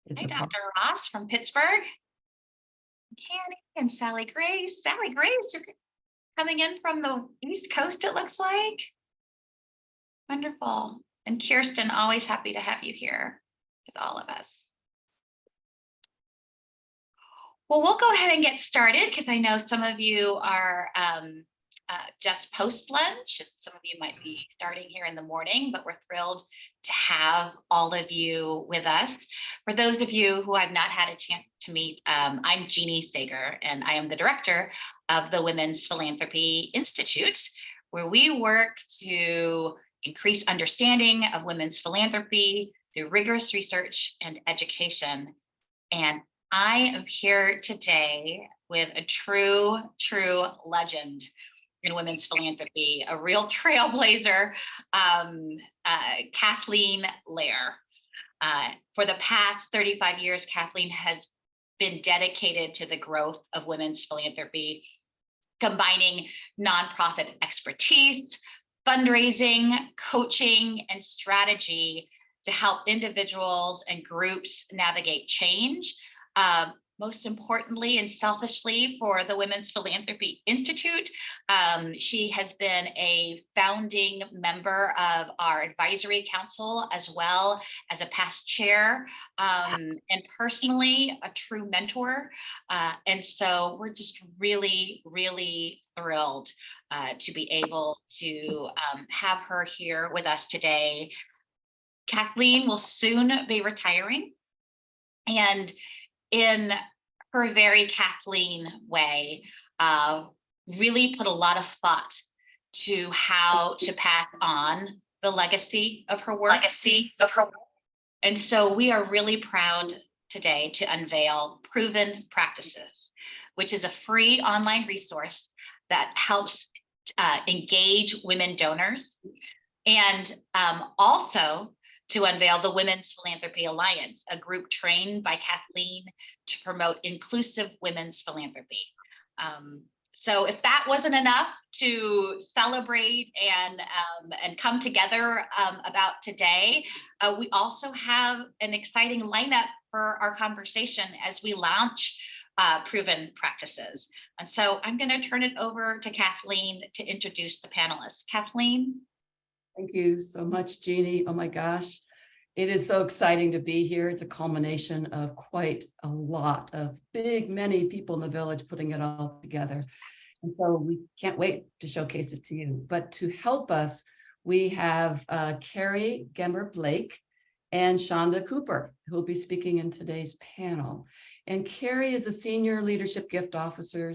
It's Hi, a Dr. Ross from Pittsburgh. Candy and Sally Grace. Sally Grace, you're coming in from the East Coast, it looks like. Wonderful. And Kirsten, always happy to have you here with all of us. Well, we'll go ahead and get started because I know some of you are just post lunch, and some of you might be starting here in the morning, but we're thrilled to have all of you with us. For those of you who I've not had a chance to meet, I'm Jeannie Sager, and I am the director of the Women's Philanthropy Institute, where we work to increase understanding of women's philanthropy through rigorous research and education. And I am here today with a true legend in women's philanthropy, a real trailblazer, Kathleen Lair. For the past 35 years, Kathleen has been dedicated to the growth of women's philanthropy, combining nonprofit expertise, fundraising, coaching, and strategy to help individuals and groups navigate change. Most importantly and selfishly for the Women's Philanthropy Institute, she has been a founding member of our advisory council, as well as a past chair, and personally a true mentor. And so we're just really thrilled to be able to have her here with us today. Kathleen will soon be retiring, and in her very Kathleen way, really put a lot of thought to how to pass on the legacy of her work. And so we are really proud today to unveil Proven Practices, which is a free online resource that helps engage women donors, and also to unveil the Women's Philanthropy Alliance, a group trained by Kathleen to promote inclusive women's philanthropy. So if that wasn't enough to celebrate and come together about today, we also have an exciting lineup for our conversation as we launch Proven Practices. And so I'm going to turn it over to Kathleen to introduce the panelists. Kathleen? Thank you so much, Jeannie. Oh my gosh, it is so exciting to be here. It's a culmination of quite a lot of many people in the village putting it all together. And so we can't wait to showcase it to you. But to help us, we have Carrie Gemmer-Blake and Shonda Cooper, who will be speaking in today's panel. And Carrie is a senior leadership gift officer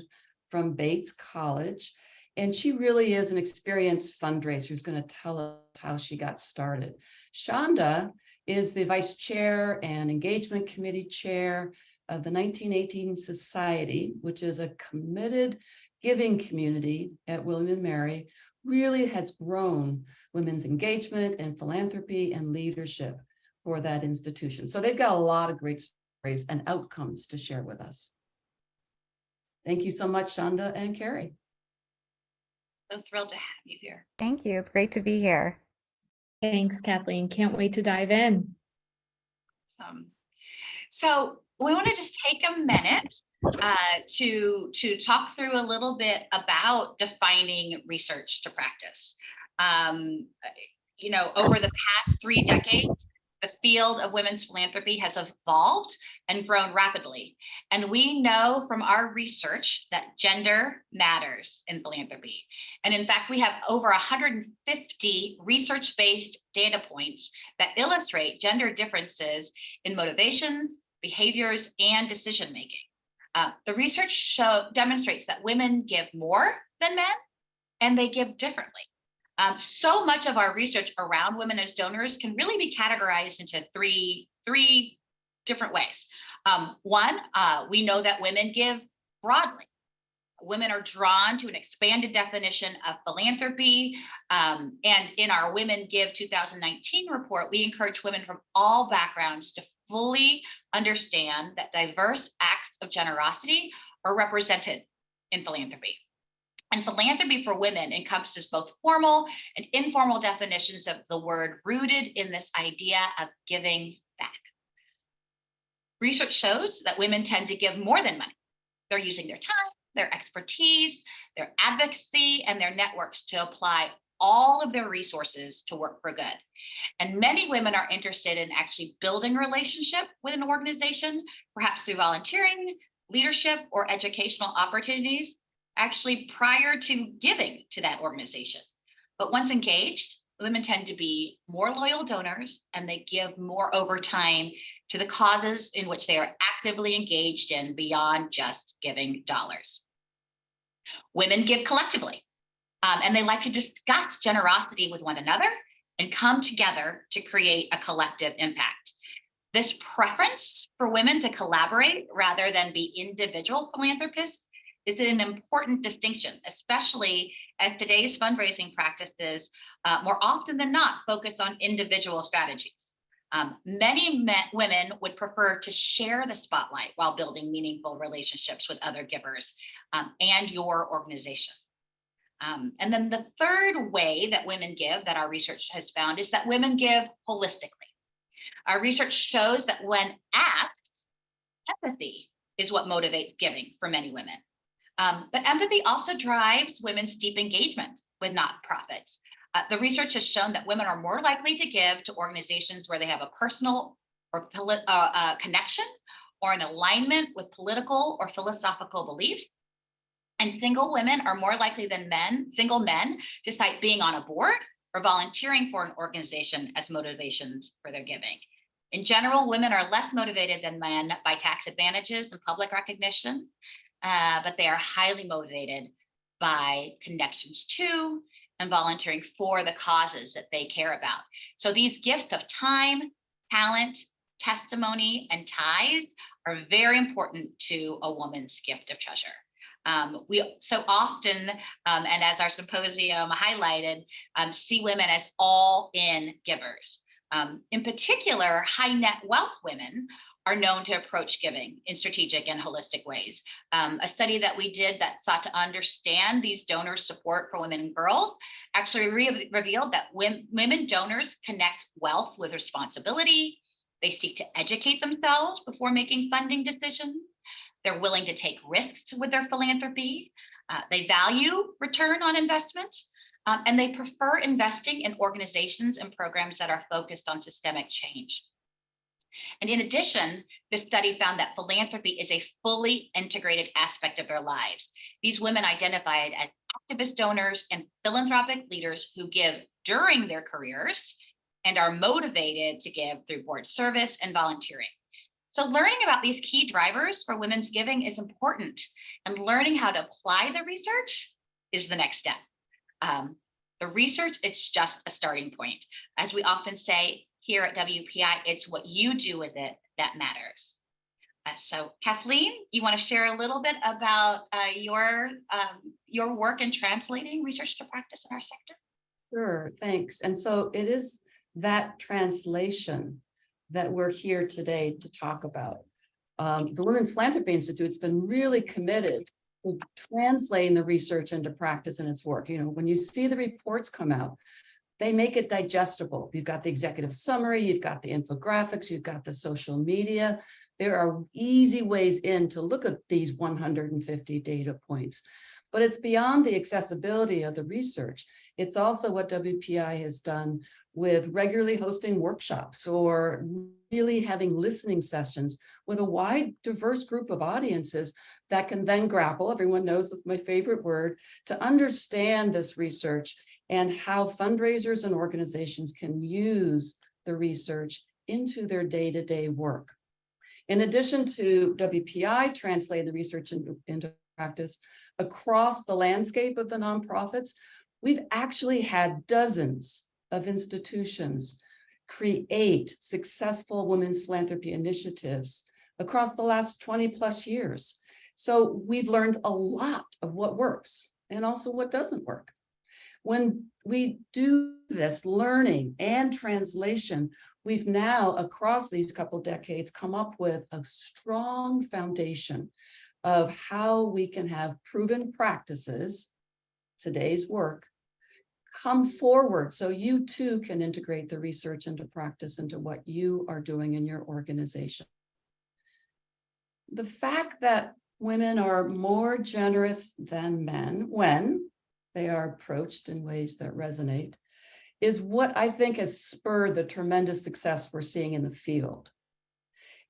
from Bates College. And she really is an experienced fundraiser who's going to tell us how she got started. Shonda is the vice chair and engagement committee chair of the 1918 Society, which is a committed giving community at William & Mary, really has grown women's engagement and philanthropy and leadership for that institution. So they've got a lot of great stories and outcomes to share with us. Thank you so much, Shonda and Carrie. So thrilled to have you here. Thank you. It's great to be here. Thanks, Kathleen. Can't wait to dive in. So we want to just take a minute to talk through a little bit about defining research to practice. Over the past 3 decades, the field of women's philanthropy has evolved and grown rapidly. And we know from our research that gender matters in philanthropy. And in fact, we have over 150 research-based data points that illustrate gender differences in motivations, behaviors, and decision-making. The research demonstrates that women give more than men, and they give differently. So much of our research around women as donors can really be categorized into three different ways. One, we know that women give broadly. Women are drawn to an expanded definition of philanthropy. And in our Women Give 2019 report, we encourage women from all backgrounds to fully understand that diverse acts of generosity are represented in philanthropy. And philanthropy for women encompasses both formal and informal definitions of the word, rooted in this idea of giving back. Research shows that women tend to give more than money. They're using their time, their expertise, their advocacy, and their networks to apply all of their resources to work for good. And many women are interested in actually building a relationship with an organization, perhaps through volunteering, leadership, or educational opportunities, actually prior to giving to that organization. But once engaged, women tend to be more loyal donors, and they give more over time to the causes in which they are actively engaged in beyond just giving dollars. Women give collectively, and they like to discuss generosity with one another and come together to create a collective impact. This preference for women to collaborate rather than be individual philanthropists is an important distinction, especially as today's fundraising practices more often than not focus on individual strategies. Many women would prefer to share the spotlight while building meaningful relationships with other givers and your organization. And then the third way that women give that our research has found is that women give holistically. Our research shows that when asked, empathy is what motivates giving for many women. But empathy also drives women's deep engagement with nonprofits. The research has shown that women are more likely to give to organizations where they have a personal or connection or an alignment with political or philosophical beliefs. And single women are more likely than single men to cite being on a board or volunteering for an organization as motivations for their giving. In general, women are less motivated than men by tax advantages and public recognition, but they are highly motivated by connections to and volunteering for the causes that they care about. So these gifts of time, talent, testimony, and ties are very important to a woman's gift of treasure. We so often, and as our symposium highlighted, see women as all-in givers. In particular, high net wealth women are known to approach giving in strategic and holistic ways. A study that we did that sought to understand these donors' support for women and girls actually revealed that women donors connect wealth with responsibility. They seek to educate themselves before making funding decisions. They're willing to take risks with their philanthropy. They value return on investment, and they prefer investing in organizations and programs that are focused on systemic change. And in addition, this study found that philanthropy is a fully integrated aspect of their lives. These women identified as activist donors and philanthropic leaders who give during their careers and are motivated to give through board service and volunteering. So learning about these key drivers for women's giving is important, and learning how to apply the research is the next step. The research, it's just a starting point. As we often say here at WPI, it's what you do with it that matters. So Kathleen, you want to share a little bit about your work in translating research to practice in our sector? Sure, thanks. And so it is that translation that we're here today to talk about. The Women's Philanthropy Institute's been really committed to translating the research into practice in its work. You know, when you see the reports come out, they make it digestible. You've got the executive summary, you've got the infographics, you've got the social media. There are easy ways in to look at these 150 data points. But it's beyond the accessibility of the research. It's also what WPI has done with regularly hosting workshops or really having listening sessions with a wide, diverse group of audiences that can then grapple, everyone knows it's my favorite word, to understand this research and how fundraisers and organizations can use the research into their day-to-day work. In addition to WPI translating the research into practice across the landscape of the nonprofits, we've actually had dozens of institutions create successful women's philanthropy initiatives across the last 20 plus years. So we've learned a lot of what works and also what doesn't work. When we do this learning and translation, we've now across these couple decades come up with a strong foundation of how we can have proven practices, today's work, come forward so you too can integrate the research into practice into what you are doing in your organization. the fact that women are more generous than men when they are approached in ways that resonate is what I think has spurred the tremendous success we're seeing in the field.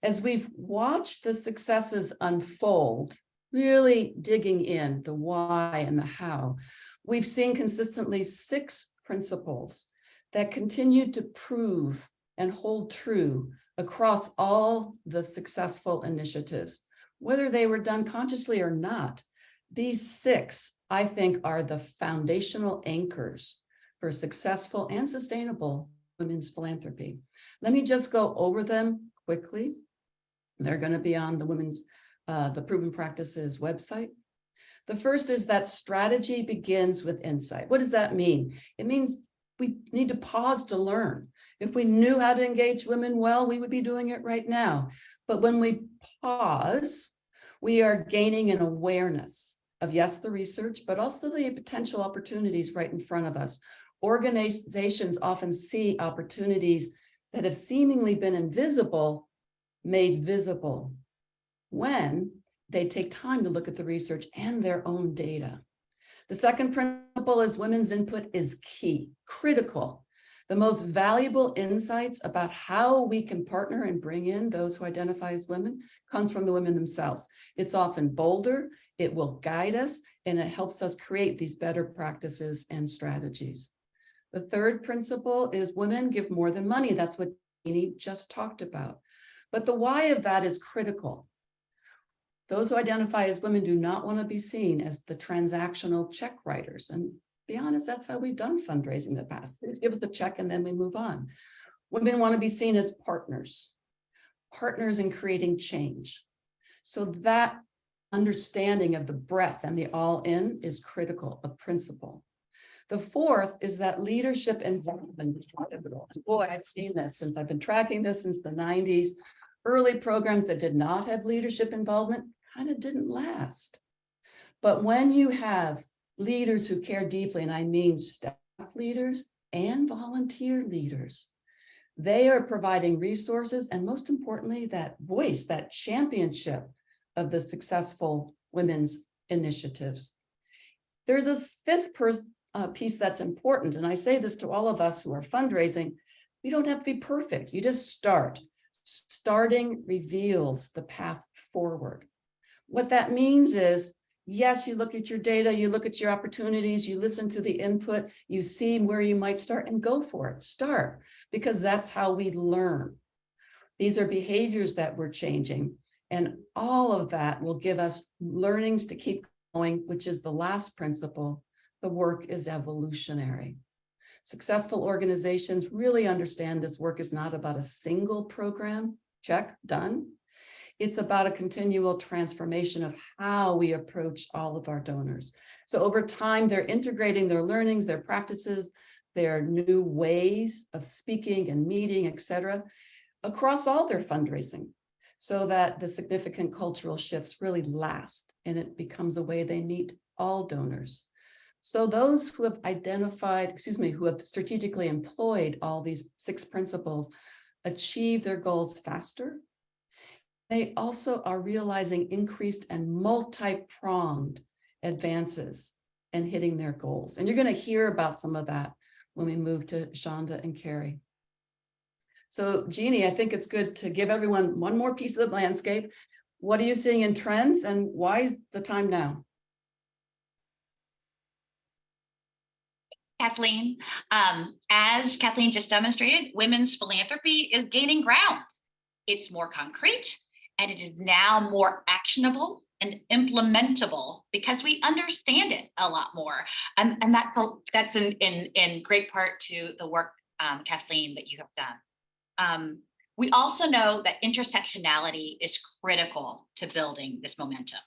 As we've watched the successes unfold, really digging in the why and the how, we've seen consistently 6 principles that continue to prove and hold true across all the successful initiatives, whether they were done consciously or not. These 6, I think, are the foundational anchors for successful and sustainable women's philanthropy. Let me just go over them quickly. They're going to be on the Proven Practices website. The first is that strategy begins with insight. What does that mean? It means we need to pause to learn. If we knew how to engage women well, we would be doing it right now. But when we pause, we are gaining an awareness of, yes, the research, but also the potential opportunities right in front of us. Organizations often see opportunities that have seemingly been invisible made visible when they take time to look at the research and their own data. The second principle is women's input is key, critical. The most valuable insights about how we can partner and bring in those who identify as women comes from the women themselves. It's often bolder, it will guide us, and it helps us create these better practices and strategies. The third principle is women give more than money. That's what Jeannie just talked about. But the why of that is critical. Those who identify as women do not want to be seen as the transactional check writers. And to be honest, that's how we've done fundraising in the past. They just give us a check and then we move on. Women want to be seen as partners in creating change. So that understanding of the breadth and the all in is critical, a principle. The fourth is that leadership involvement is pivotal. Boy, I've seen this since I've been tracking this since the 90s. Early programs that did not have leadership involvement kind of didn't last. But when you have leaders who care deeply, and I mean staff leaders and volunteer leaders, they are providing resources and, most importantly, that voice, that championship of the successful women's initiatives. There's a fifth piece that's important, and I say this to all of us who are fundraising: you don't have to be perfect. You just start. Starting reveals the path forward. What that means is, yes, you look at your data, you look at your opportunities, you listen to the input, you see where you might start, and go for it. Start, because that's how we learn. These are behaviors that we're changing, and all of that will give us learnings to keep going, which is the last principle. The work is evolutionary. Successful organizations really understand this work is not about a single program, check, done. It's about a continual transformation of how we approach all of our donors. So over time, they're integrating their learnings, their practices, their new ways of speaking and meeting, et cetera, across all their fundraising, so that the significant cultural shifts really last and it becomes a way they meet all donors. So those who have who have strategically employed all these 6 principles achieve their goals faster. They also are realizing increased and multi-pronged advances and hitting their goals. And you're going to hear about some of that when we move to Shonda and Carrie. So Jeannie, I think it's good to give everyone one more piece of the landscape. What are you seeing in trends, and why is the time now? Kathleen, as Kathleen just demonstrated, women's philanthropy is gaining ground. It's more concrete, and it is now more actionable and implementable because we understand it a lot more. And that's in great part to the work, Kathleen, that you have done. We also know that intersectionality is critical to building this momentum.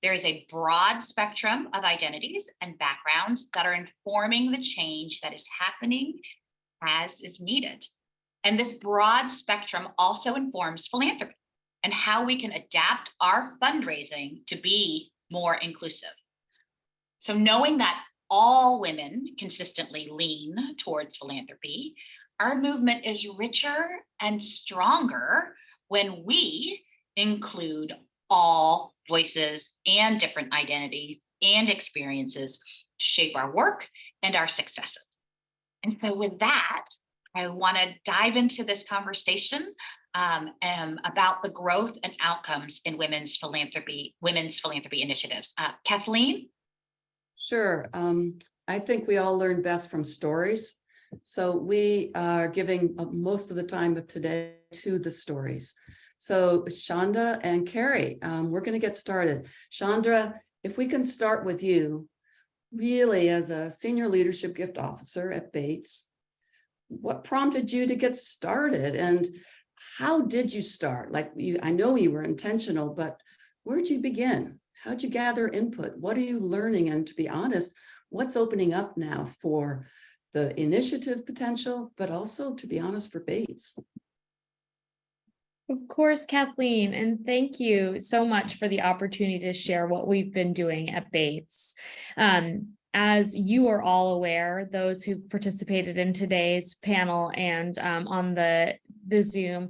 There is a broad spectrum of identities and backgrounds that are informing the change that is happening as is needed. And this broad spectrum also informs philanthropy and how we can adapt our fundraising to be more inclusive. So knowing that all women consistently lean towards philanthropy, our movement is richer and stronger when we include all voices and different identities and experiences to shape our work and our successes. And so with that, I want to dive into this conversation about the growth and outcomes in women's philanthropy initiatives. Kathleen? Sure. I think we all learn best from stories. So we are giving most of the time of today to the stories. So Chandra and Carrie, we're going to get started. Chandra, if we can start with you, really as a senior leadership gift officer at Bates, what prompted you to get started and how did you start? I know you were intentional, but where'd you begin? How'd you gather input? What are you learning? And to be honest, what's opening up now for the initiative potential, but also, to be honest, for Bates? Of course, Kathleen, and thank you so much for the opportunity to share what we've been doing at Bates. As you are all aware, those who participated in today's panel and on the Zoom,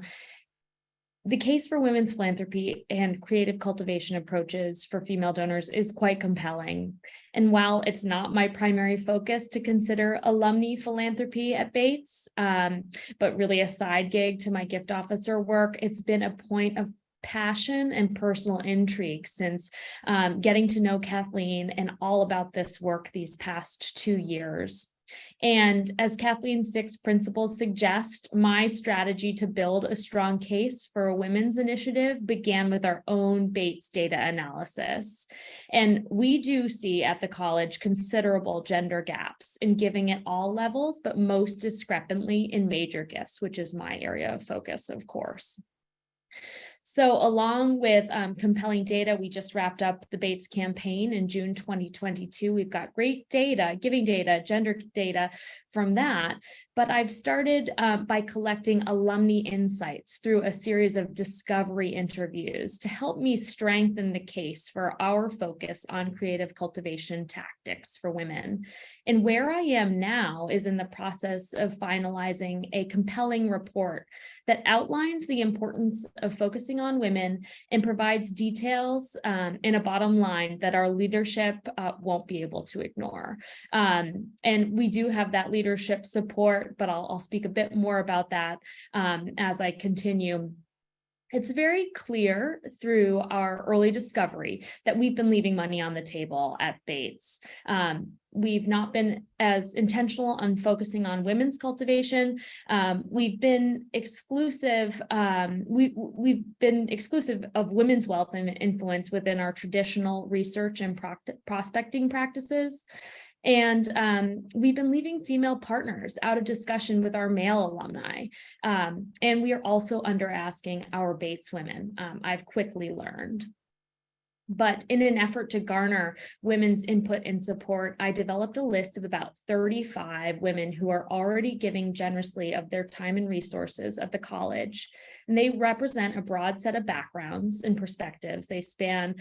the case for women's philanthropy and creative cultivation approaches for female donors is quite compelling. And while it's not my primary focus to consider alumni philanthropy at Bates, but really a side gig to my gift officer work, it's been a point of passion and personal intrigue since getting to know Kathleen and all about this work these past 2 years. And as Kathleen's 6 principles suggest, my strategy to build a strong case for a women's initiative began with our own Bates data analysis. And we do see at the college considerable gender gaps in giving at all levels, but most discrepantly in major gifts, which is my area of focus, of course. So along with compelling data, we just wrapped up the Bates campaign in June 2022. We've got great data, giving data, gender data from that. But I've started by collecting alumni insights through a series of discovery interviews to help me strengthen the case for our focus on creative cultivation tactics for women. And where I am now is in the process of finalizing a compelling report that outlines the importance of focusing on women and provides details and a bottom line that our leadership won't be able to ignore. And we do have that leadership support, but I'll speak a bit more about that as I continue. It's very clear through our early discovery that we've been leaving money on the table at Bates. We've not been as intentional on focusing on women's cultivation. We've been exclusive. We've been exclusive of women's wealth and influence within our traditional research and prospecting practices. And we've been leaving female partners out of discussion with our male alumni. And we are also under asking our Bates women, I've quickly learned. But in an effort to garner women's input and support, I developed a list of about 35 women who are already giving generously of their time and resources at the college. And they represent a broad set of backgrounds and perspectives. They span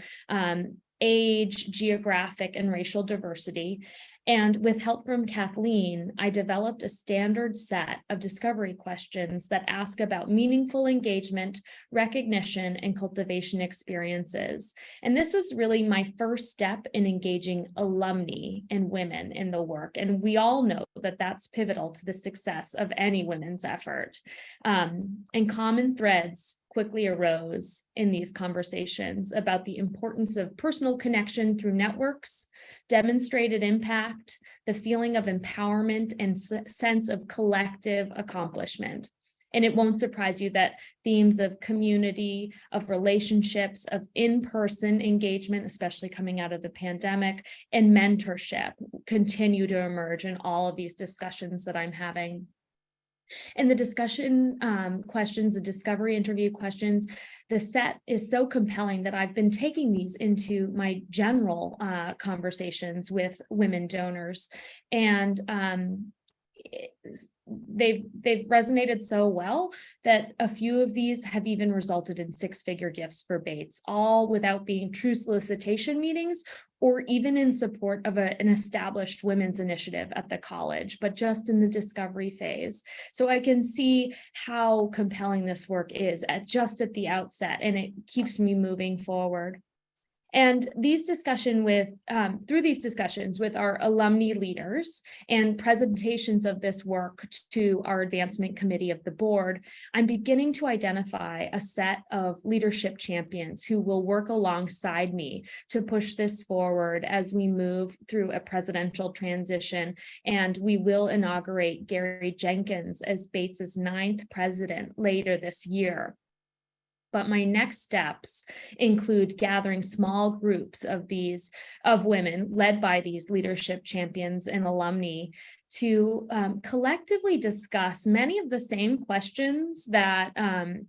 age, geographic, and racial diversity. And with help from Kathleen, I developed a standard set of discovery questions that ask about meaningful engagement, recognition, and cultivation experiences. And this was really my first step in engaging alumni and women in the work. And we all know that that's pivotal to the success of any women's effort. And common threads quickly arose in these conversations about the importance of personal connection through networks, demonstrated impact, the feeling of empowerment, and sense of collective accomplishment. And it won't surprise you that themes of community, of relationships, of in-person engagement, especially coming out of the pandemic, and mentorship continue to emerge in all of these discussions that I'm having. And the discussion questions, the discovery interview questions, the set is so compelling that I've been taking these into my general conversations with women donors. And they've resonated so well that a few of these have even resulted in six-figure gifts for Bates, all without being true solicitation meetings or even in support of an established women's initiative at the college, but just in the discovery phase. So I can see how compelling this work is just at the outset, and it keeps me moving forward. And through these discussions with our alumni leaders and presentations of this work to our advancement committee of the board, I'm beginning to identify a set of leadership champions who will work alongside me to push this forward as we move through a presidential transition. And we will inaugurate Gary Jenkins as Bates's 9th president later this year. But my next steps include gathering small groups of women led by these leadership champions and alumni to collectively discuss many of the same questions that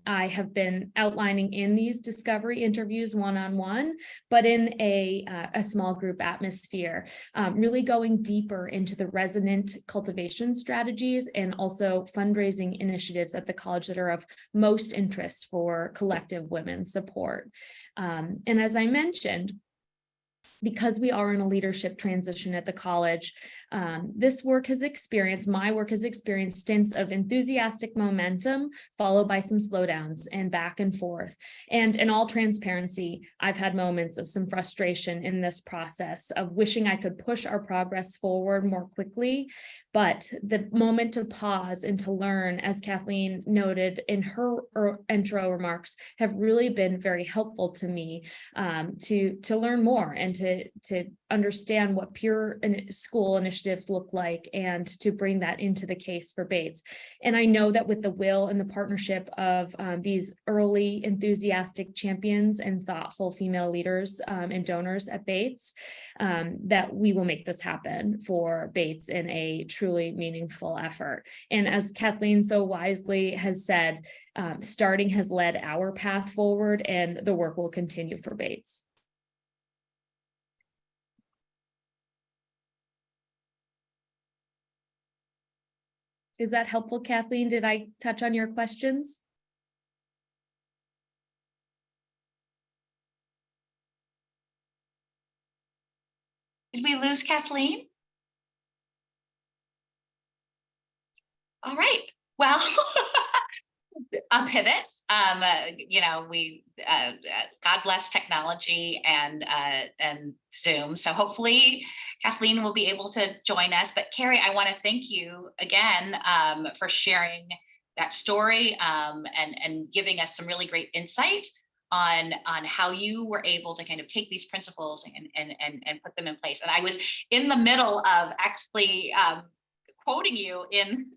I have been outlining in these discovery interviews one-on-one, but in a small group atmosphere, really going deeper into the resonant cultivation strategies and also fundraising initiatives at the college that are of most interest for collective women's support. And as I mentioned, because we are in a leadership transition at the college, my work has experienced stints of enthusiastic momentum, followed by some slowdowns and back and forth. And in all transparency, I've had moments of some frustration in this process of wishing I could push our progress forward more quickly. But the moment to pause and to learn, as Kathleen noted in her intro remarks, have really been very helpful to me to learn more and to understand what peer school initiatives look like and to bring that into the case for Bates. And I know that with the will and the partnership of these early enthusiastic champions and thoughtful female leaders and donors at Bates, that we will make this happen for Bates in a truly meaningful effort. And as Kathleen so wisely has said, starting has led our path forward, and the work will continue for Bates. Is that helpful, Kathleen? Did I touch on your questions? Did we lose Kathleen? All right. Well, a pivot. God bless technology and Zoom. So hopefully Kathleen will be able to join us. But Carrie, I want to thank you again for sharing that story and giving us some really great insight on how you were able to kind of take these principles and put them in place. And I was in the middle of actually quoting you in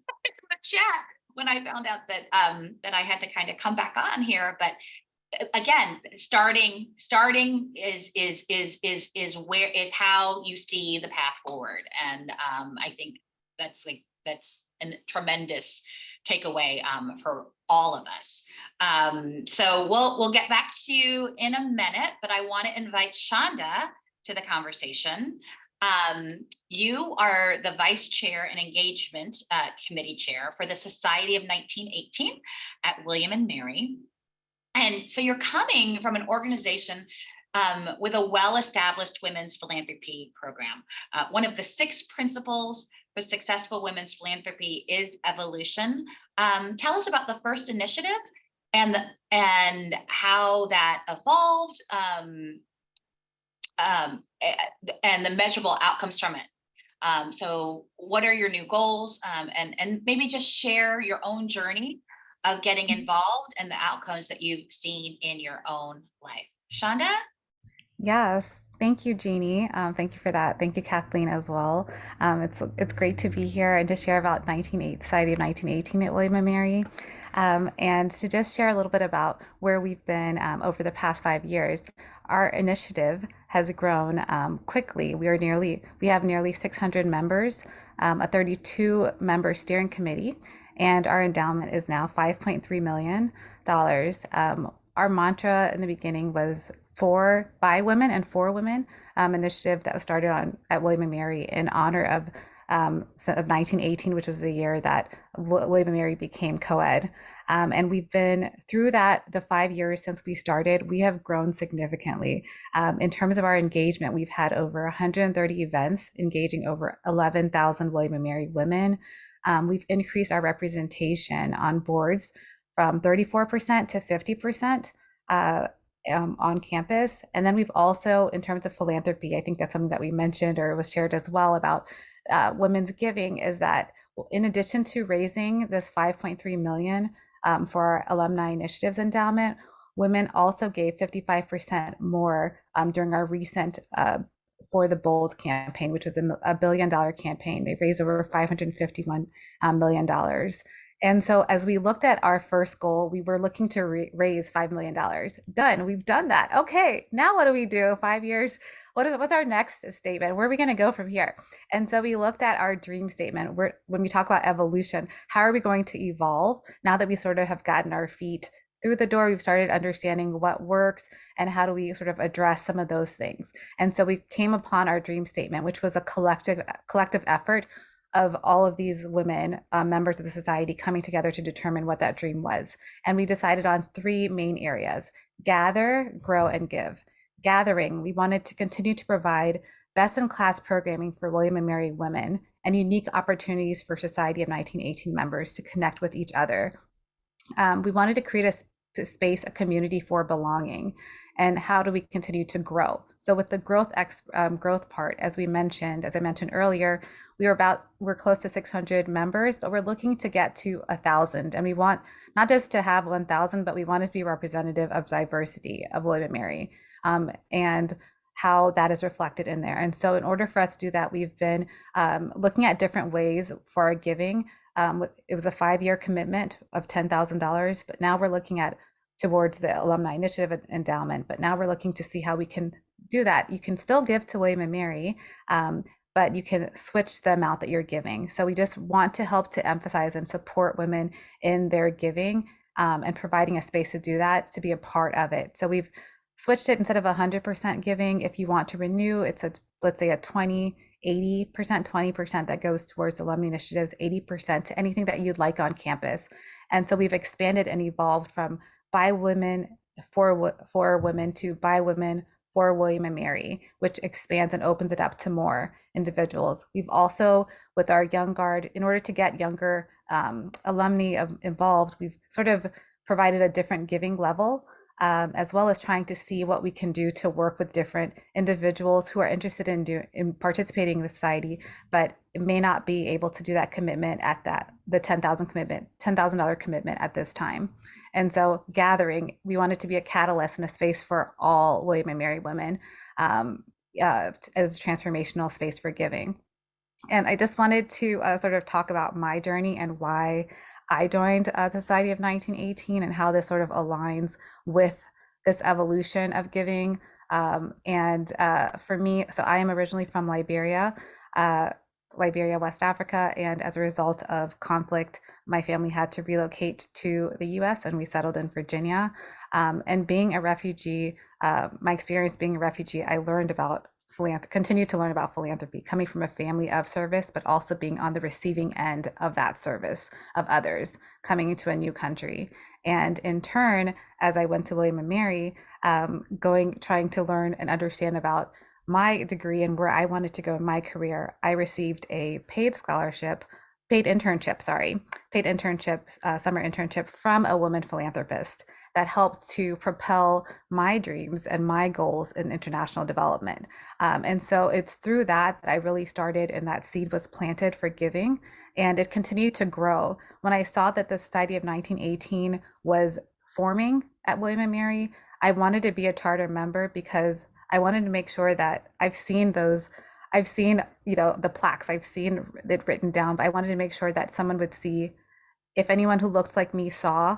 the chat when I found out that that I had to kind of come back on here. But again, starting is how you see the path forward. And I think that's a tremendous takeaway for all of us. So we'll get back to you in a minute, but I want to invite Shonda to the conversation. You are the Vice Chair and Engagement Committee Chair for the Society of 1918 at William and Mary. And so you're coming from an organization with a well-established women's philanthropy program. One of the 6 principles for successful women's philanthropy is evolution. Tell us about the first initiative and how that evolved and the measurable outcomes from it. So what are your new goals? And maybe just share your own journey of getting involved and the outcomes that you've seen in your own life. Shonda? Yes, thank you, Jeannie. Thank you for that. Thank you, Kathleen, as well. It's great to be here and to share about Society of 1918 at William and Mary, and to just share a little bit about where we've been over the past 5 years. Our initiative has grown quickly. We have nearly 600 members, a 32-member steering committee, and our endowment is now $5.3 million. Our mantra in the beginning was by women and for women, initiative that was started at William and Mary in honor of of 1918, which was the year that William and Mary became co-ed. And we've been through that, the 5 years since we started, we have grown significantly. In terms of our engagement, we've had over 130 events engaging over 11,000 William and Mary women. We've increased our representation on boards from 34% to 50% on campus. And then we've also, in terms of philanthropy, I think that's something that we mentioned or was shared as well about women's giving, is that in addition to raising this 5.3 million for our alumni initiatives endowment, women also gave 55% more during our recent For the Bold campaign, which was a $1 billion campaign. They raised over $551 million. And so as we looked at our first goal, we were looking to raise $5 million. Done. We've done that. Okay, now what do we do? 5 years. What's our next statement? Where are we going to go from here? And so we looked at our dream statement. When we talk about evolution, how are we going to evolve now that we sort of have gotten our feet through the door? We've started understanding what works and how do we sort of address some of those things. And so we came upon our dream statement, which was a collective effort of all of these women, members of the society, coming together to determine what that dream was. And we decided on 3 main areas: gather, grow, and give. Gathering, we wanted to continue to provide best-in-class programming for William and Mary women and unique opportunities for Society of 1918 members to connect with each other. We wanted to create a space, a community for belonging. And how do we continue to grow? So with the growth part, as I mentioned earlier, we're close to 600 members, but we're looking to get to 1,000. And we want not just to have 1,000, but we want to be representative of diversity of William and Mary, and how that is reflected in there. And so in order for us to do that, we've been looking at different ways for our giving. It was a 5-year commitment of $10,000, but now we're looking at towards the alumni initiative endowment, but now we're looking to see how we can do that. You can still give to William and Mary, but you can switch the amount that you're giving. So we just want to help to emphasize and support women in their giving, and providing a space to do that, to be a part of it. So we've switched it. Instead of 100% giving, if you want to renew, it's let's say a 80%, 20% that goes towards alumni initiatives, 80% to anything that you'd like on campus. And so we've expanded and evolved from by women for women to by women for William and Mary, which expands and opens it up to more individuals. We've also, with our Young Guard, in order to get younger alumni involved, we've sort of provided a different giving level, as well as trying to see what we can do to work with different individuals who are interested in participating in the society, but may not be able to do that commitment at the $10,000 commitment at this time. And so gathering, we wanted to be a catalyst and a space for all William and Mary women, as a transformational space for giving. And I just wanted to sort of talk about my journey and why I joined the Society of 1918 and how this sort of aligns with this evolution of giving. For me, so I am originally from Liberia, West Africa, and as a result of conflict, my family had to relocate to the US and we settled in Virginia. And being a refugee, my experience being a refugee, I continued to learn about philanthropy, coming from a family of service, but also being on the receiving end of that service of others coming into a new country. And in turn, as I went to William and Mary, trying to learn and understand about my degree and where I wanted to go in my career, I received a paid summer internship from a woman philanthropist that helped to propel my dreams and my goals in international development. And so it's through that I really started, and that seed was planted for giving, and it continued to grow. When I saw that the Society of 1918 was forming at William and Mary, I wanted to be a charter member because I wanted to make sure that I've seen the plaques, I've seen it written down, but I wanted to make sure that someone would see, if anyone who looks like me saw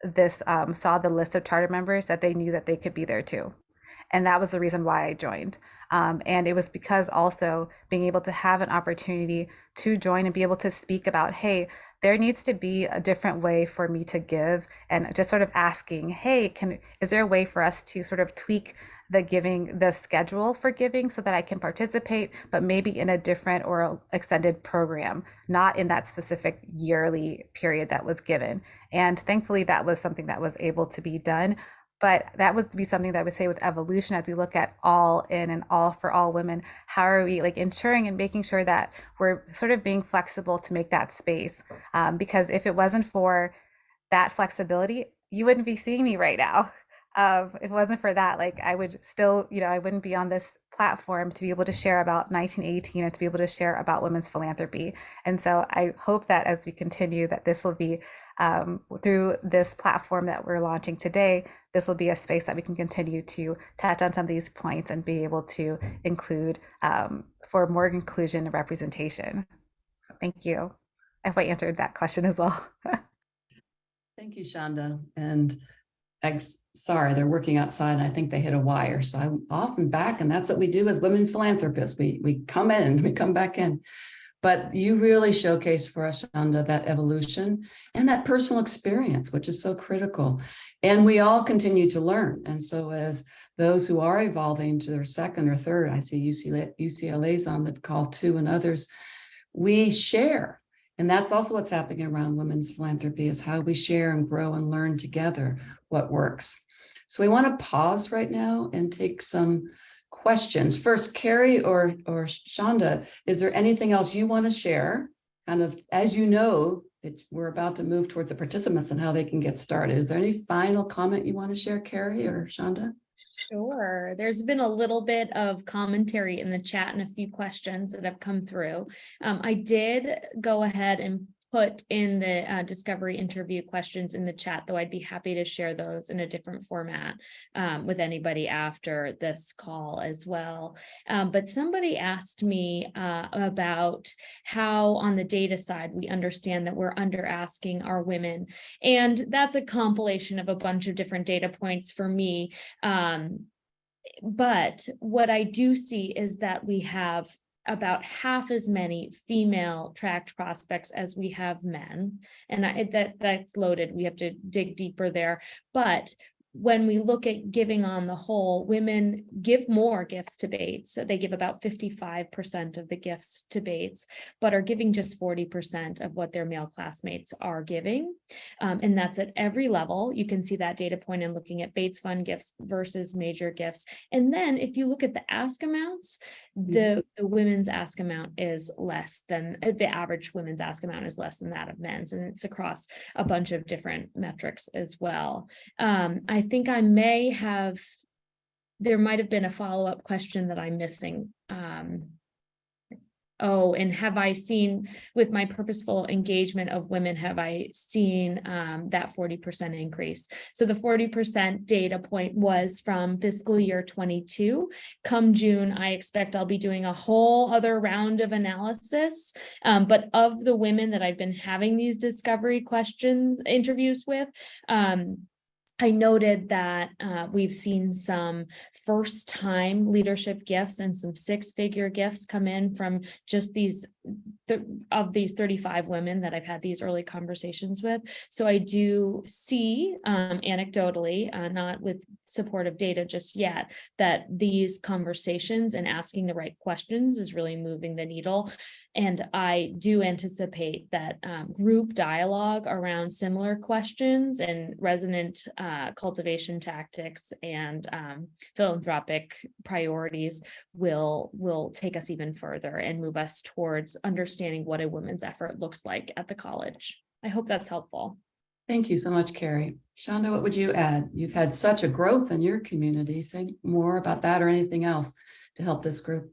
the list of charter members, that they knew that they could be there too. And that was the reason why I joined. And it was because also being able to have an opportunity to join and be able to speak about, hey, there needs to be a different way for me to give, and just sort of asking, hey, is there a way for us to sort of tweak the schedule for giving so that I can participate, but maybe in a different or extended program, not in that specific yearly period that was given. And thankfully that was something that was able to be done. But that would be something that I would say with evolution, as we look at all in and all for all women, how are we like ensuring and making sure that we're sort of being flexible to make that space? Because if it wasn't for that flexibility, you wouldn't be seeing me right now. If it wasn't for that, like I would still, I wouldn't be on this platform to be able to share about 1918 and to be able to share about women's philanthropy. And so I hope that as we continue, that this will be through this platform that we're launching today, this will be a space that we can continue to touch on some of these points and be able to include for more inclusion and representation. So thank you. I hope I answered that question as well. Thank you, Shonda. And sorry, they're working outside and I think they hit a wire. So I'm off and back. And that's what we do as women philanthropists. We come in, we come back in. But you really showcase for us, Shonda, that evolution and that personal experience, which is so critical. And we all continue to learn. And so as those who are evolving to their second or third, I see UCLA's on the call too, and others, we share. And that's also what's happening around women's philanthropy, is how we share and grow and learn together what works. So we want to pause right now and take some questions. First, Carrie or Shonda, is there anything else you want to share? Kind of, as you know, we're about to move towards the participants and how they can get started. Is there any final comment you want to share, Carrie or Shonda? Sure. There's been a little bit of commentary in the chat and a few questions that have come through. I did go ahead and put in the discovery interview questions in the chat, though I'd be happy to share those in a different format with anybody after this call as well. But somebody asked me about how on the data side, we understand that we're under asking our women. And that's a compilation of a bunch of different data points for me. But what I do see is that we have about half as many female tracked prospects as we have men. And that's loaded. We have to dig deeper there. But when we look at giving on the whole, women give more gifts to Bates. So they give about 55% of the gifts to Bates, but are giving just 40% of what their male classmates are giving. And that's at every level. You can see that data point in looking at Bates Fund gifts versus major gifts. And then if you look at the ask amounts, the women's ask amount is less than the average women's ask amount is less than that of men's. And it's across a bunch of different metrics as well. I think there might have been a follow-up question that I'm missing. And have I seen, with my purposeful engagement of women, have I seen that 40% increase? So the 40% data point was from fiscal year 22. Come June, I expect I'll be doing a whole other round of analysis. But of the women that I've been having these discovery interviews with, I noted that we've seen some first-time leadership gifts and some six-figure gifts come in from just these 35 women that I've had these early conversations with. So I do see anecdotally, not with supportive data just yet, that these conversations and asking the right questions is really moving the needle. And I do anticipate that group dialogue around similar questions and resonant cultivation tactics and philanthropic priorities will take us even further and move us towards understanding what a women's effort looks like at the college. I hope that's helpful. Thank you so much, Carrie. Shonda, what would you add? You've had such a growth in your community. Say more about that or anything else to help this group.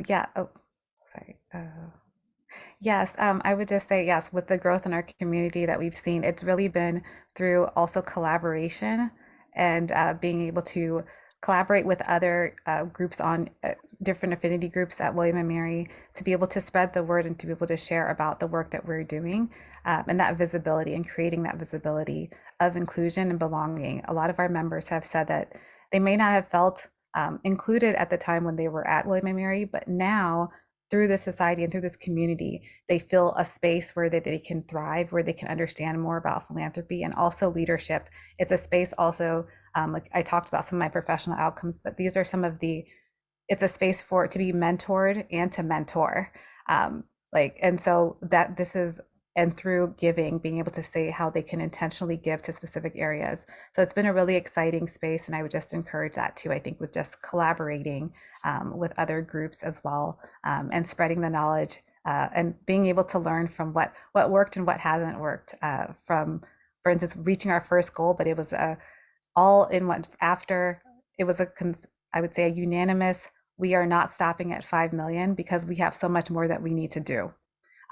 Yeah. Oh, sorry. Yes, I would just say yes, with the growth in our community that we've seen, it's really been through also collaboration and being able to collaborate with other groups on different affinity groups at William & Mary to be able to spread the word and to be able to share about the work that we're doing, and that visibility and creating that visibility of inclusion and belonging. A lot of our members have said that they may not have felt included at the time when they were at William & Mary, but now through this society and through this community, they feel a space where they can thrive, where they can understand more about philanthropy and also leadership. It's a space also, like I talked about some of my professional outcomes, but these are some of the, it's a space for it to be mentored and to mentor. And so that this is, and through giving, being able to say how they can intentionally give to specific areas. So it's been a really exciting space, and I would just encourage that too, I think, with just collaborating with other groups as well, and spreading the knowledge, and being able to learn from what worked and what hasn't worked, from, for instance, reaching our first goal, but it was all in what after, it was I would say a unanimous, we are not stopping at 5 million because we have so much more that we need to do.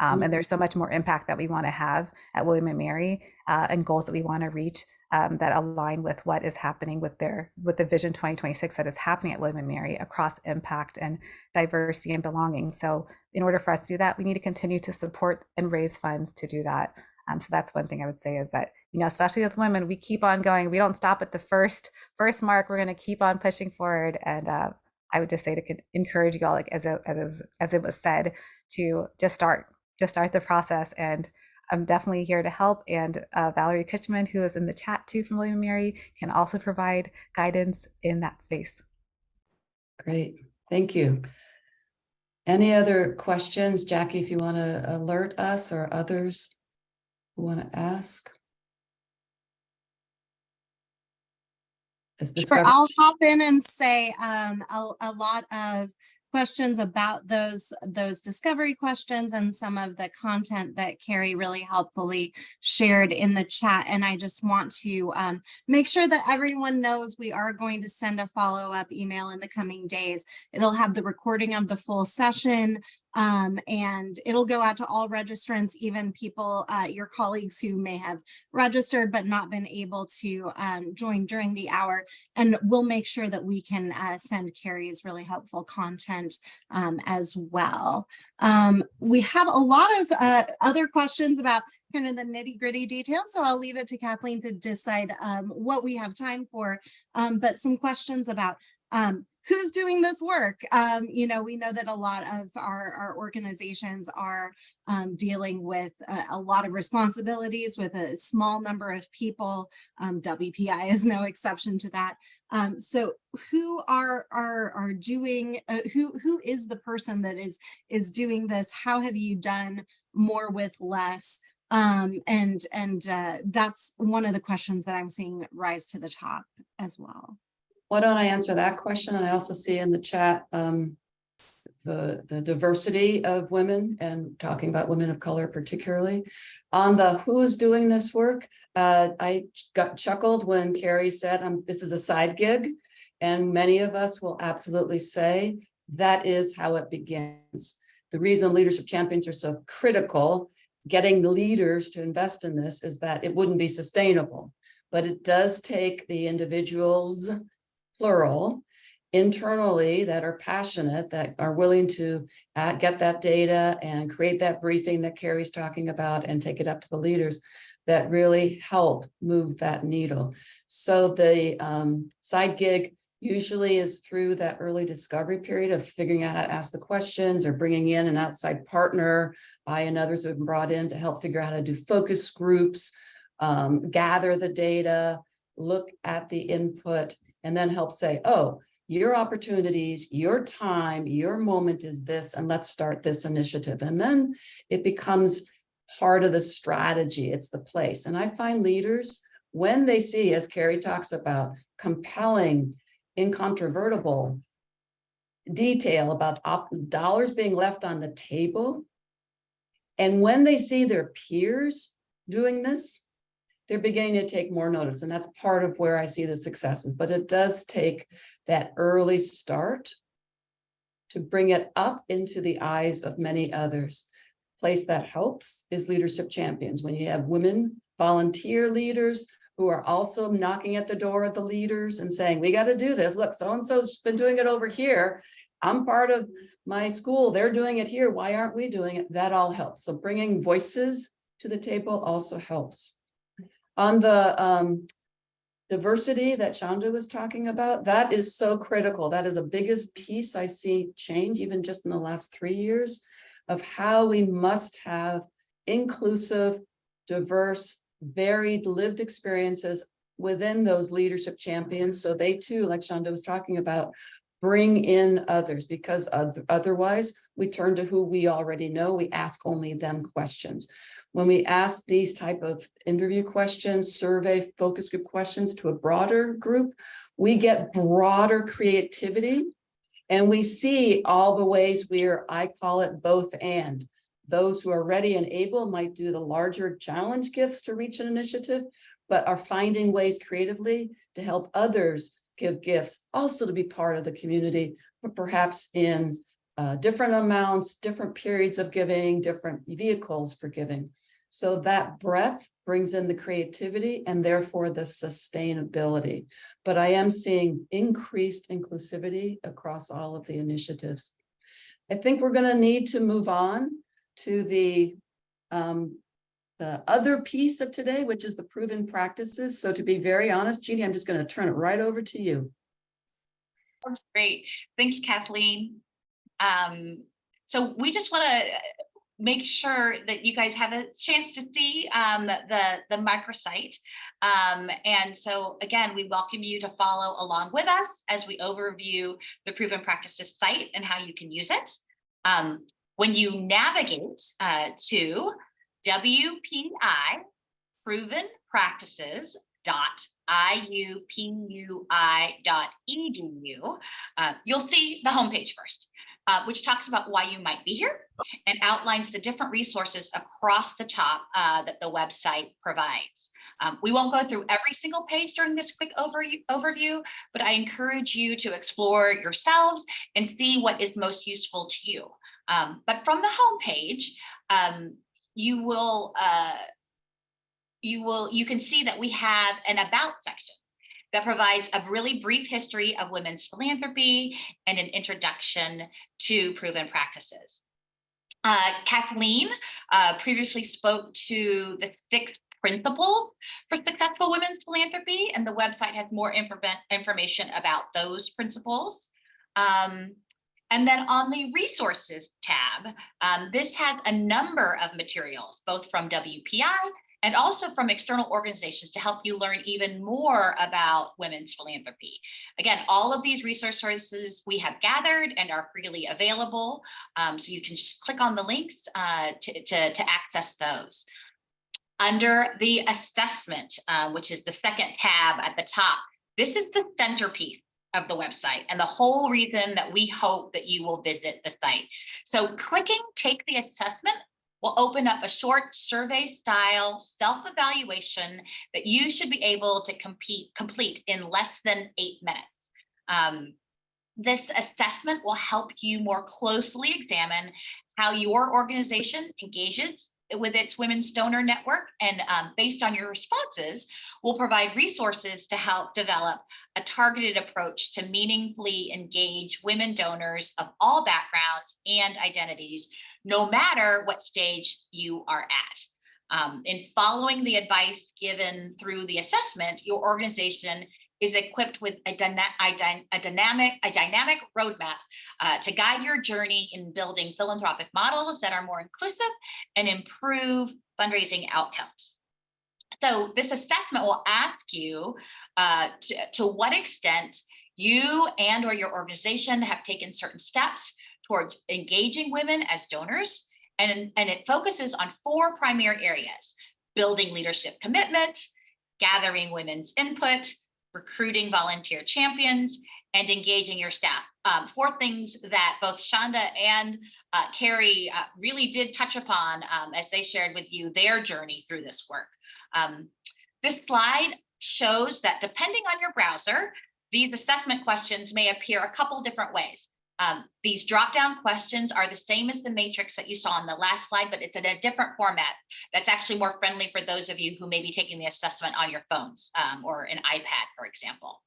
And there's so much more impact that we want to have at William & Mary, and goals that we want to reach, that align with what is happening with the Vision 2026 that is happening at William & Mary across impact and diversity and belonging. So in order for us to do that, we need to continue to support and raise funds to do that. So that's one thing I would say is that, especially with women, we keep on going. We don't stop at the first mark. We're going to keep on pushing forward. And I would just say to encourage you all, like as it was said, to just start the process. And I'm definitely here to help. And Valerie Kitchman, who is in the chat too from William & Mary, can also provide guidance in that space. Great, thank you. Any other questions, Jackie, if you want to alert us or others who want to ask? Sure, I'll hop in and say a lot of questions about those discovery questions and some of the content that Carrie really helpfully shared in the chat. And I just want to make sure that everyone knows we are going to send a follow-up email in the coming days. It'll have the recording of the full session, and it'll go out to all registrants, even people, your colleagues who may have registered but not been able to join during the hour. And we'll make sure that we can send Carrie's really helpful content as well. We have a lot of other questions about kind of the nitty-gritty details, so I'll leave it to Kathleen to decide what we have time for. But some questions about who's doing this work? We know that a lot of our organizations are dealing with a lot of responsibilities with a small number of people. WPI is no exception to that. So who are doing, who is the person that is doing this? How have you done more with less? And that's one of the questions that I'm seeing rise to the top as well. Why don't I answer that question? And I also see in the chat the diversity of women, and talking about women of color particularly. On the who's doing this work, I got chuckled when Carrie said this is a side gig, and many of us will absolutely say that is how it begins. The reason leadership champions are so critical, getting the leaders to invest in this, is that it wouldn't be sustainable. But it does take the individuals, plural, internally, that are passionate, that are willing to get that data and create that briefing that Carrie's talking about and take it up to the leaders, that really help move that needle. So the side gig usually is through that early discovery period of figuring out how to ask the questions, or bringing in an outside partner. I and others have been brought in to help figure out how to do focus groups, gather the data, look at the input, and then help say, oh, your opportunities, your time, your moment is this, and let's start this initiative. And then it becomes part of the strategy. It's the place. And I find leaders, when they see, as Carrie talks about, compelling, incontrovertible detail about dollars being left on the table, and when they see their peers doing this, they're beginning to take more notice. And that's part of where I see the successes. But it does take that early start to bring it up into the eyes of many others. Place that helps is leadership champions. When you have women volunteer leaders who are also knocking at the door of the leaders and saying, we got to do this. Look, so-and-so's been doing it over here. I'm part of my school, they're doing it here, why aren't we doing it? That all helps. So bringing voices to the table also helps. On the diversity that Shonda was talking about, that is so critical. That is the biggest piece I see change, even just in the last 3 years, of how we must have inclusive, diverse, varied lived experiences within those leadership champions. So they too, like Shonda was talking about, bring in others, because otherwise we turn to who we already know. We ask only them questions. When we ask these type of interview questions, survey, focus group questions to a broader group, we get broader creativity, and we see all the ways where I call it both and. Those who are ready and able might do the larger challenge gifts to reach an initiative, but are finding ways creatively to help others give gifts, also to be part of the community, but perhaps in different amounts, different periods of giving, different vehicles for giving. So that breadth brings in the creativity and therefore the sustainability. But I am seeing increased inclusivity across all of the initiatives. I think we're going to need to move on to the other piece of today, which is the proven practices. So to be very honest, Jeannie, I'm just going to turn it right over to you. That's great. Thanks, Kathleen. So we just want to make sure that you guys have a chance to see the microsite. And so again, we welcome you to follow along with us as we overview the Proven Practices site and how you can use it. When you navigate to WPI provenpractices.iupui.edu, you'll see the homepage first, which talks about why you might be here and outlines the different resources across the top that the website provides. We won't go through every single page during this quick overview, but I encourage you to explore yourselves and see what is most useful to you. But from the homepage, you can see that we have an About section that provides a really brief history of women's philanthropy and an introduction to proven practices. Kathleen previously spoke to the 6 principles for successful women's philanthropy, and the website has more information about those principles. And then on the resources tab, this has a number of materials, both from WPI and also from external organizations to help you learn even more about women's philanthropy. Again, all of these resources we have gathered and are freely available, so you can just click on the links to access those. Under the assessment, which is the second tab at the top, this is the centerpiece of the website and the whole reason that we hope that you will visit the site. So clicking Take the Assessment will open up a short survey style self-evaluation that you should be able to complete in less than 8 minutes. This assessment will help you more closely examine how your organization engages with its women's donor network, and based on your responses, will provide resources to help develop a targeted approach to meaningfully engage women donors of all backgrounds and identities, no matter what stage you are at. In following the advice given through the assessment, your organization is equipped with a dynamic roadmap to guide your journey in building philanthropic models that are more inclusive and improve fundraising outcomes. So this assessment will ask you to what extent you and or your organization have taken certain steps towards engaging women as donors, and it focuses on 4 primary areas: building leadership commitment, gathering women's input, recruiting volunteer champions, and engaging your staff. 4 things that both Shonda and Carrie really did touch upon as they shared with you their journey through this work. This slide shows that depending on your browser, these assessment questions may appear a couple different ways. These drop-down questions are the same as the matrix that you saw on the last slide, but it's in a different format that's actually more friendly for those of you who may be taking the assessment on your phones or an iPad, for example.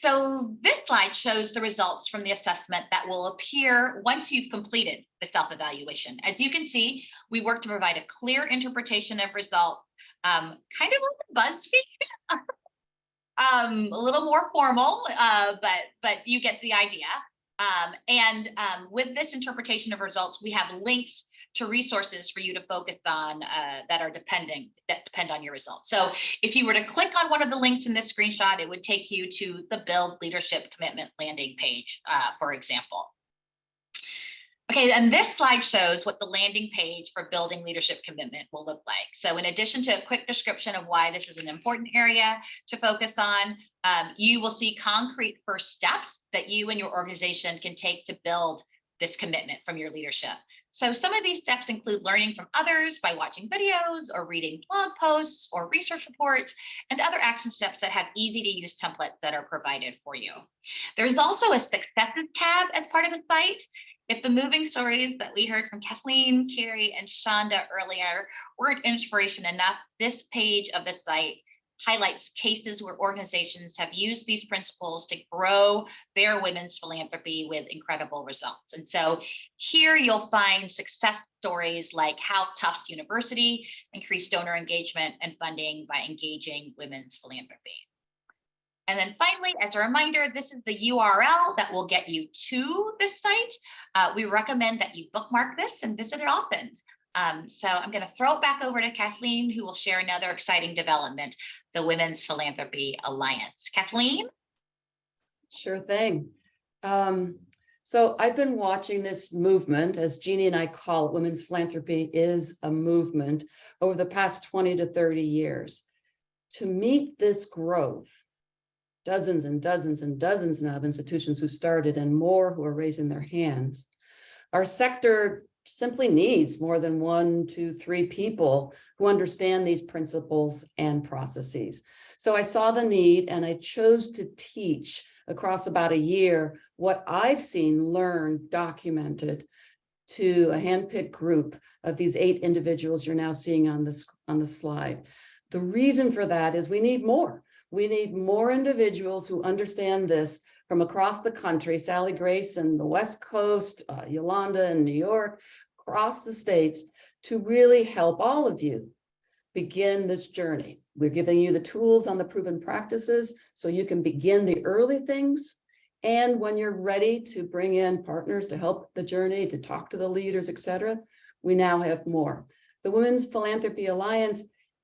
So this slide shows the results from the assessment that will appear once you've completed the self-evaluation. As you can see, we work to provide a clear interpretation of results, kind of like BuzzFeed, a little more formal, but you get the idea. With this interpretation of results, we have links to resources for you to focus on that depend on your results. So if you were to click on one of the links in this screenshot, it would take you to the Build Leadership Commitment landing page, for example. Okay, and this slide shows what the landing page for building leadership commitment will look like. So in addition to a quick description of why this is an important area to focus on, you will see concrete first steps that you and your organization can take to build this commitment from your leadership. So some of these steps include learning from others by watching videos or reading blog posts or research reports and other action steps that have easy to use templates that are provided for you. There's also a successes tab as part of the site. If the moving stories that we heard from Kathleen, Carrie, and Shonda earlier weren't inspiration enough, this page of the site highlights cases where organizations have used these principles to grow their women's philanthropy with incredible results. And so here you'll find success stories like how Tufts University increased donor engagement and funding by engaging women's philanthropy. And then finally, as a reminder, this is the URL that will get you to this site. We recommend that you bookmark this and visit it often. So I'm going to throw it back over to Kathleen, who will share another exciting development, the Women's Philanthropy Alliance. Kathleen? Sure thing. So I've been watching this movement, as Jeannie and I call it, women's philanthropy is a movement, over the past 20 to 30 years. To meet this growth, dozens and dozens and dozens now of institutions who started and more who are raising their hands, our sector simply needs more than 1, 2, 3 people who understand these principles and processes. So I saw the need and I chose to teach across about a year what I've seen, learned, documented to a handpicked group of these 8 individuals you're now seeing on the slide. The reason for that is we need more. We need more individuals who understand this from across the country. Sally Grace in the West Coast, Yolanda in New York, across the states, to really help all of you begin this journey. We're giving you the tools on the proven practices so you can begin the early things. And when you're ready to bring in partners to help the journey, to talk to the leaders, et cetera, we now have more. The Women's Philanthropy Alliance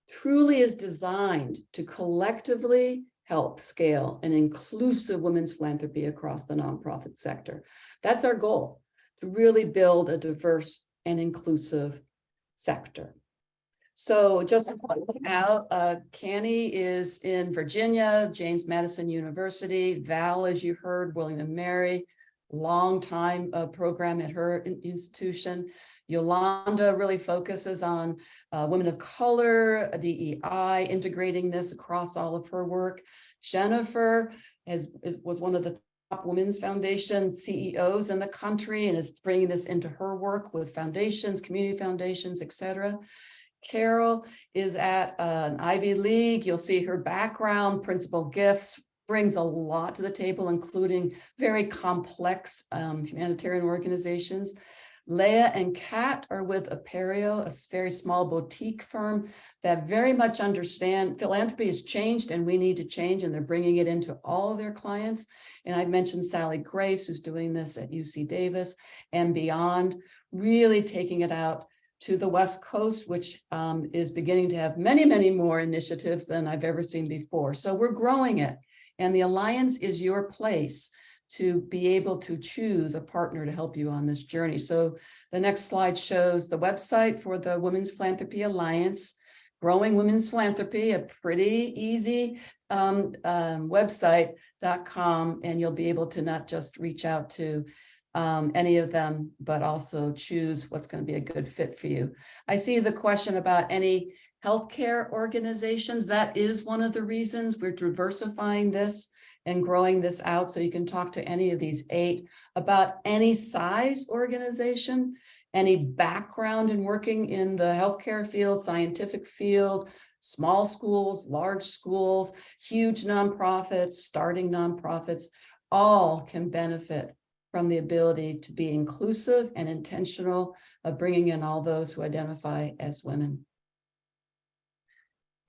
truly is designed to collectively help scale an inclusive women's philanthropy across the nonprofit sector. That's our goal, to really build a diverse and inclusive sector. So just to point out, Canny is in Virginia, James Madison University. Val, as you heard, William and Mary, long time program at her institution. Yolanda really focuses on women of color, DEI, integrating this across all of her work. Jennifer was one of the top women's foundation CEOs in the country and is bringing this into her work with foundations, community foundations, et cetera. Carol is at an Ivy League. You'll see her background, principal gifts, brings a lot to the table, including very complex humanitarian organizations. Leah and Kat are with Aperio, a very small boutique firm that very much understand philanthropy has changed and we need to change, and they're bringing it into all of their clients. And I mentioned Sally Grace, who's doing this at UC Davis and beyond, really taking it out to the West Coast, which is beginning to have many, many more initiatives than I've ever seen before. So we're growing it. And the Alliance is your place to be able to choose a partner to help you on this journey. So the next slide shows the website for the Women's Philanthropy Alliance, Growing Women's Philanthropy, a pretty easy website.com, and you'll be able to not just reach out to any of them, but also choose what's going to be a good fit for you. I see the question about any healthcare organizations. That is one of the reasons we're diversifying this and growing this out, so you can talk to any of these 8 about any size organization. any background in working in the healthcare field, scientific field, small schools, large schools, huge nonprofits, starting nonprofits, all can benefit from the ability to be inclusive and intentional of bringing in all those who identify as women.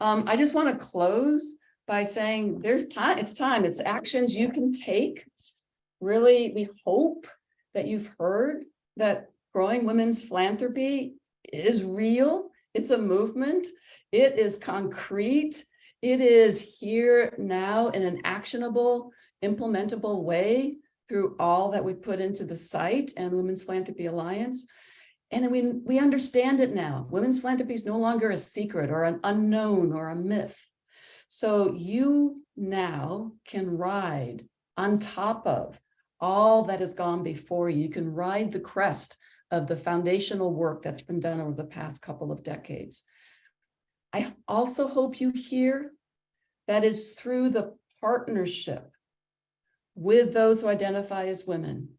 I just want to close by saying there's time, it's actions you can take. Really, we hope that you've heard that growing women's philanthropy is real. It's a movement. It is concrete. It is here now in an actionable, implementable way through all that we put into the site and Women's Philanthropy Alliance. And we understand it now. Women's philanthropy is no longer a secret or an unknown or a myth. So you now can ride on top of all that has gone before you. You can ride the crest of the foundational work that's been done over the past couple of decades. I also hope you hear that is through the partnership with those who identify as women,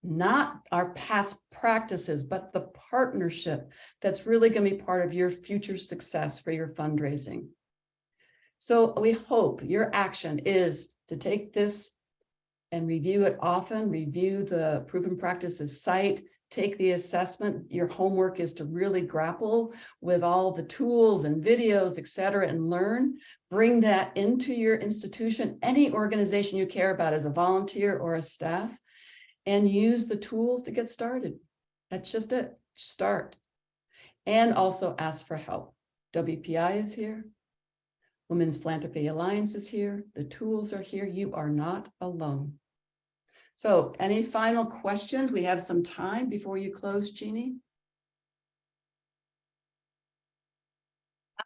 not our past practices, but the partnership that's really going to be part of your future success for your fundraising. So we hope your action is to take this and review it often, review the proven practices site, take the assessment. Your homework is to really grapple with all the tools and videos, et cetera, and learn. Bring that into your institution, any organization you care about as a volunteer or a staff, and use the tools to get started. That's just it, start. And also ask for help. WPI is here. Women's Philanthropy Alliance is here. The tools are here. You are not alone. So any final questions? We have some time before you close, Jeannie.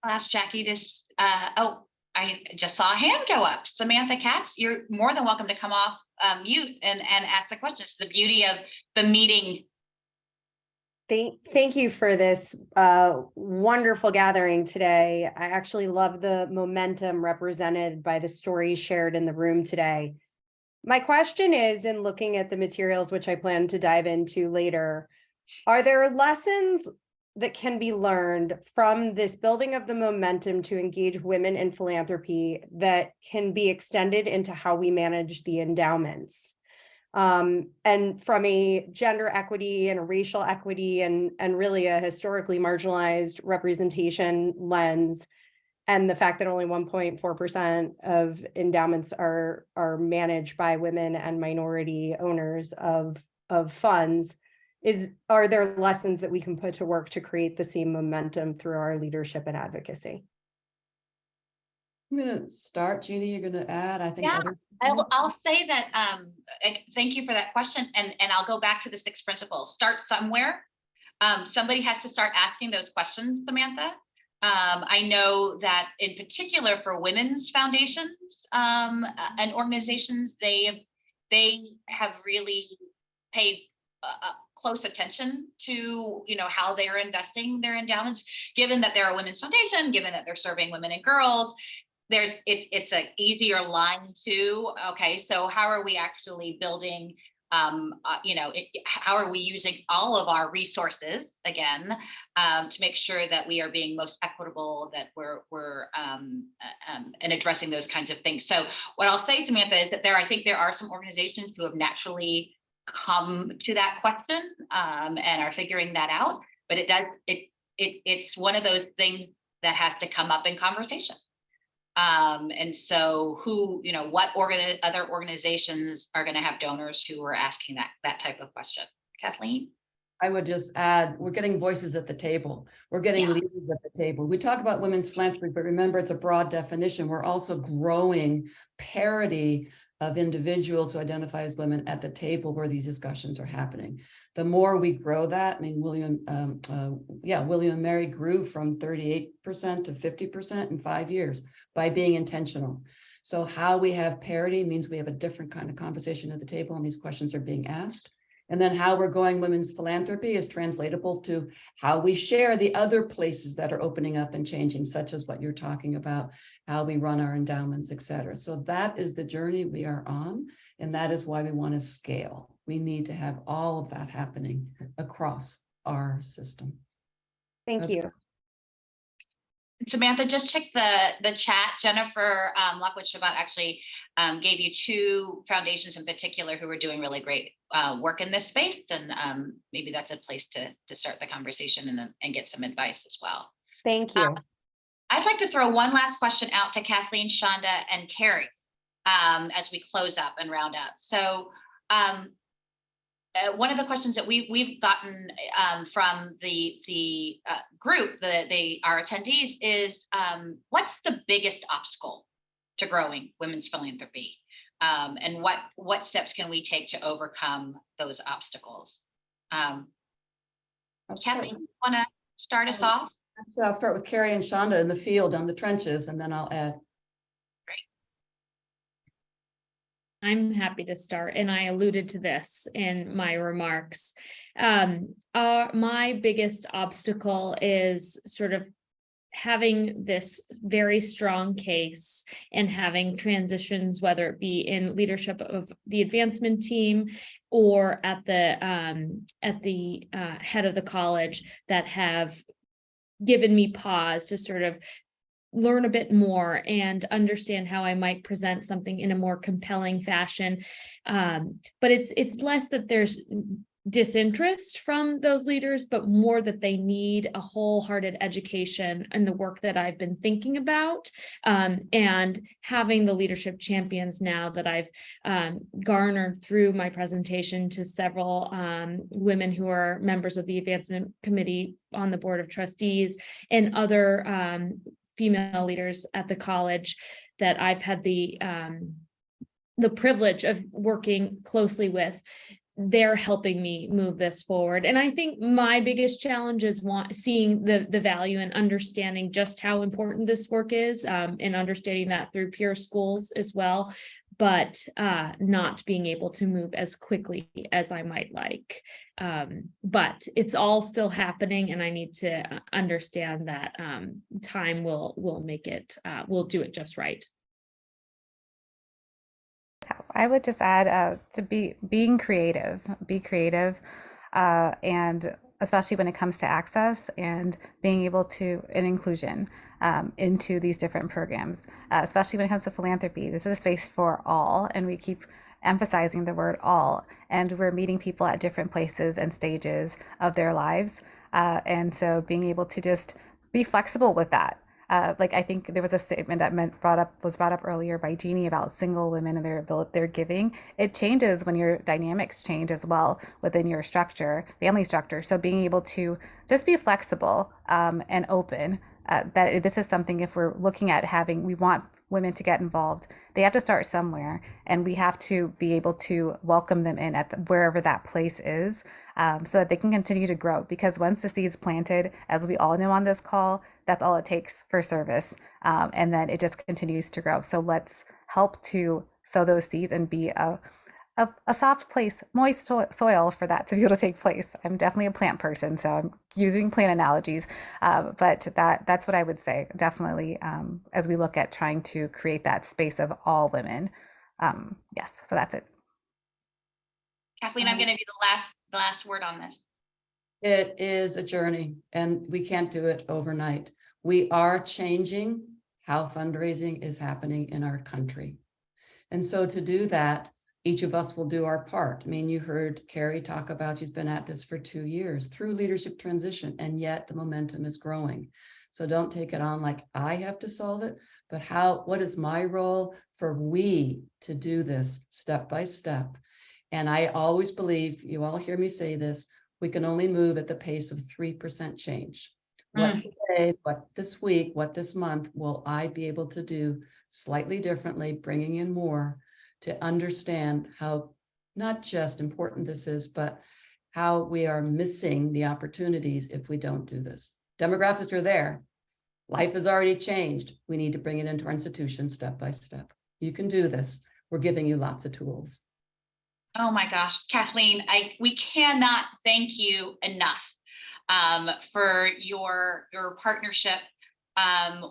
I'll ask Jackie to, I just saw a hand go up. Samantha Katz, you're more than welcome to come off mute and ask the questions. The beauty of the meeting. Thank you for this wonderful gathering today. I actually love the momentum represented by the stories shared in the room today. My question is, in looking at the materials, which I plan to dive into later, are there lessons that can be learned from this building of the momentum to engage women in philanthropy that can be extended into how we manage the endowments? And from a gender equity and a racial equity and really a historically marginalized representation lens, and the fact that only 1.4% of endowments are managed by women and minority owners of funds, are there lessons that we can put to work to create the same momentum through our leadership and advocacy? I'm going to start, Jeannie, you're going to add, I think. Yeah, other I'll say that, thank you for that question. And I'll go back to the 6 principles. Start somewhere. Somebody has to start asking those questions, Samantha. I know that in particular for women's foundations and organizations, they have really paid close attention to, how they're investing their endowments, given that they're a women's foundation, given that they're serving women and girls. It's an easier line to, okay, so how are we actually building, how are we using all of our resources again, to make sure that we are being most equitable, that we're and addressing those kinds of things. So what I'll say, Samantha, is that I think there are some organizations who have naturally come to that question and are figuring that out, but it's one of those things that has to come up in conversation. And so what other organizations are going to have donors who are asking that type of question? Kathleen? I would just add, we're getting voices at the table. We're getting leaders at the table. We talk about women's philanthropy, but remember, it's a broad definition. We're also growing parity of individuals who identify as women at the table where these discussions are happening. The more we grow that, I mean, William and Mary grew from 38% to 50% in 5 years by being intentional. So how we have parity means we have a different kind of conversation at the table and these questions are being asked. And then how we're going women's philanthropy is translatable to how we share the other places that are opening up and changing, such as what you're talking about, how we run our endowments, et cetera. So that is the journey we are on. And that is why we want to scale. We need to have all of that happening across our system. Thank Okay. you. Samantha, just check the chat. Jennifer Lockwood-Shabbat actually gave you 2 foundations in particular who are doing really great work in this space. And maybe that's a place to start the conversation and get some advice as well. Thank you. I'd like to throw one last question out to Kathleen, Shonda, and Carrie as we close up and round up. So one of the questions that we've gotten from the group, our attendees, is what's the biggest obstacle to growing women's philanthropy, and what steps can we take to overcome those obstacles? Kathleen, you want to start us off? So I'll start with Carrie and Shonda in the field on the trenches, and then I'll add. I'm happy to start, and I alluded to this in my remarks. My biggest obstacle is sort of having this very strong case and having transitions, whether it be in leadership of the advancement team or at the head of the college, that have given me pause to sort of learn a bit more and understand how I might present something in a more compelling fashion. But it's less that there's disinterest from those leaders, but more that they need a wholehearted education in the work that I've been thinking about, and having the leadership champions now that I've garnered through my presentation to several women who are members of the advancement committee on the board of trustees and other female leaders at the college that I've had the privilege of working closely with. They're helping me move this forward. And I think my biggest challenge is seeing the value and understanding just how important this work is, and understanding that through peer schools as well, but not being able to move as quickly as I might like. But it's all still happening, and I need to understand that time will make it, we'll do it just right. I would just add to being creative, be creative, and especially when it comes to access and being able to, and inclusion into these different programs, especially when it comes to philanthropy. This is a space for all, and we keep emphasizing the word all, and we're meeting people at different places and stages of their lives. And so being able to just be flexible with that. Like I think there was a statement that was brought up earlier by Jeannie about single women and their giving. It changes when your dynamics change as well within your structure, family structure. So being able to just be flexible and open. That this is something, if we're looking at we want women to get involved, they have to start somewhere, and we have to be able to welcome them in at wherever that place is, so that they can continue to grow. Because once the seed's planted, as we all know on this call, that's all it takes for service, and then it just continues to grow. So let's help to sow those seeds and be a soft place, moist soil for that to be able to take place. I'm definitely a plant person, so I'm using plant analogies, but that's what I would say, definitely, as we look at trying to create that space of all women. Yes, so that's it. Kathleen, I'm going to give you the last word on this. It is a journey, and we can't do it overnight. We are changing how fundraising is happening in our country. And so to do that, each of us will do our part. I mean, you heard Carrie talk about she's been at this for 2 years through leadership transition, and yet the momentum is growing. So don't take it on like I have to solve it, but what is my role for we to do this step by step? And I always believe, you all hear me say this, we can only move at the pace of 3% change. What today, what this week, what this month will I be able to do slightly differently, bringing in more to understand how not just important this is, but how we are missing the opportunities if we don't do this. Demographics are there. Life has already changed. We need to bring it into our institutions step by step. You can do this. We're giving you lots of tools. Oh my gosh, Kathleen, we cannot thank you enough for your partnership.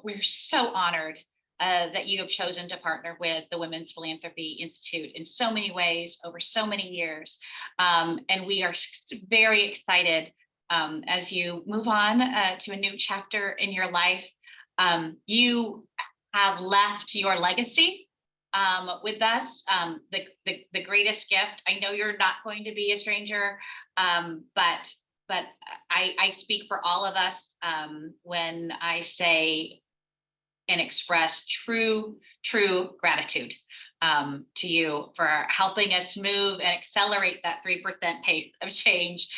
We're so honored that you have chosen to partner with the Women's Philanthropy Institute in so many ways over so many years. And we are very excited as you move on to a new chapter in your life. You have left your legacy with us, the greatest gift. I know you're not going to be a stranger, but I speak for all of us when I say and express true gratitude to you for helping us move and accelerate that 3% pace of change.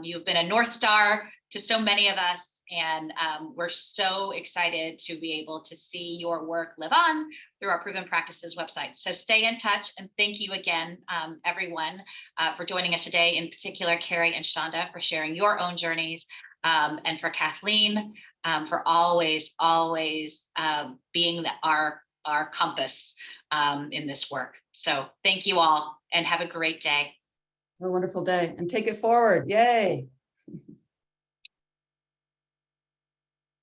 You've been a North Star to so many of us, and we're so excited to be able to see your work live on through our Proven Practices website. So stay in touch, and thank you again, everyone, for joining us today, in particular, Carrie and Shonda, for sharing your own journeys, and for Kathleen, for always being our compass in this work. So thank you all, and have a great day. Have a wonderful day and take it forward. Yay.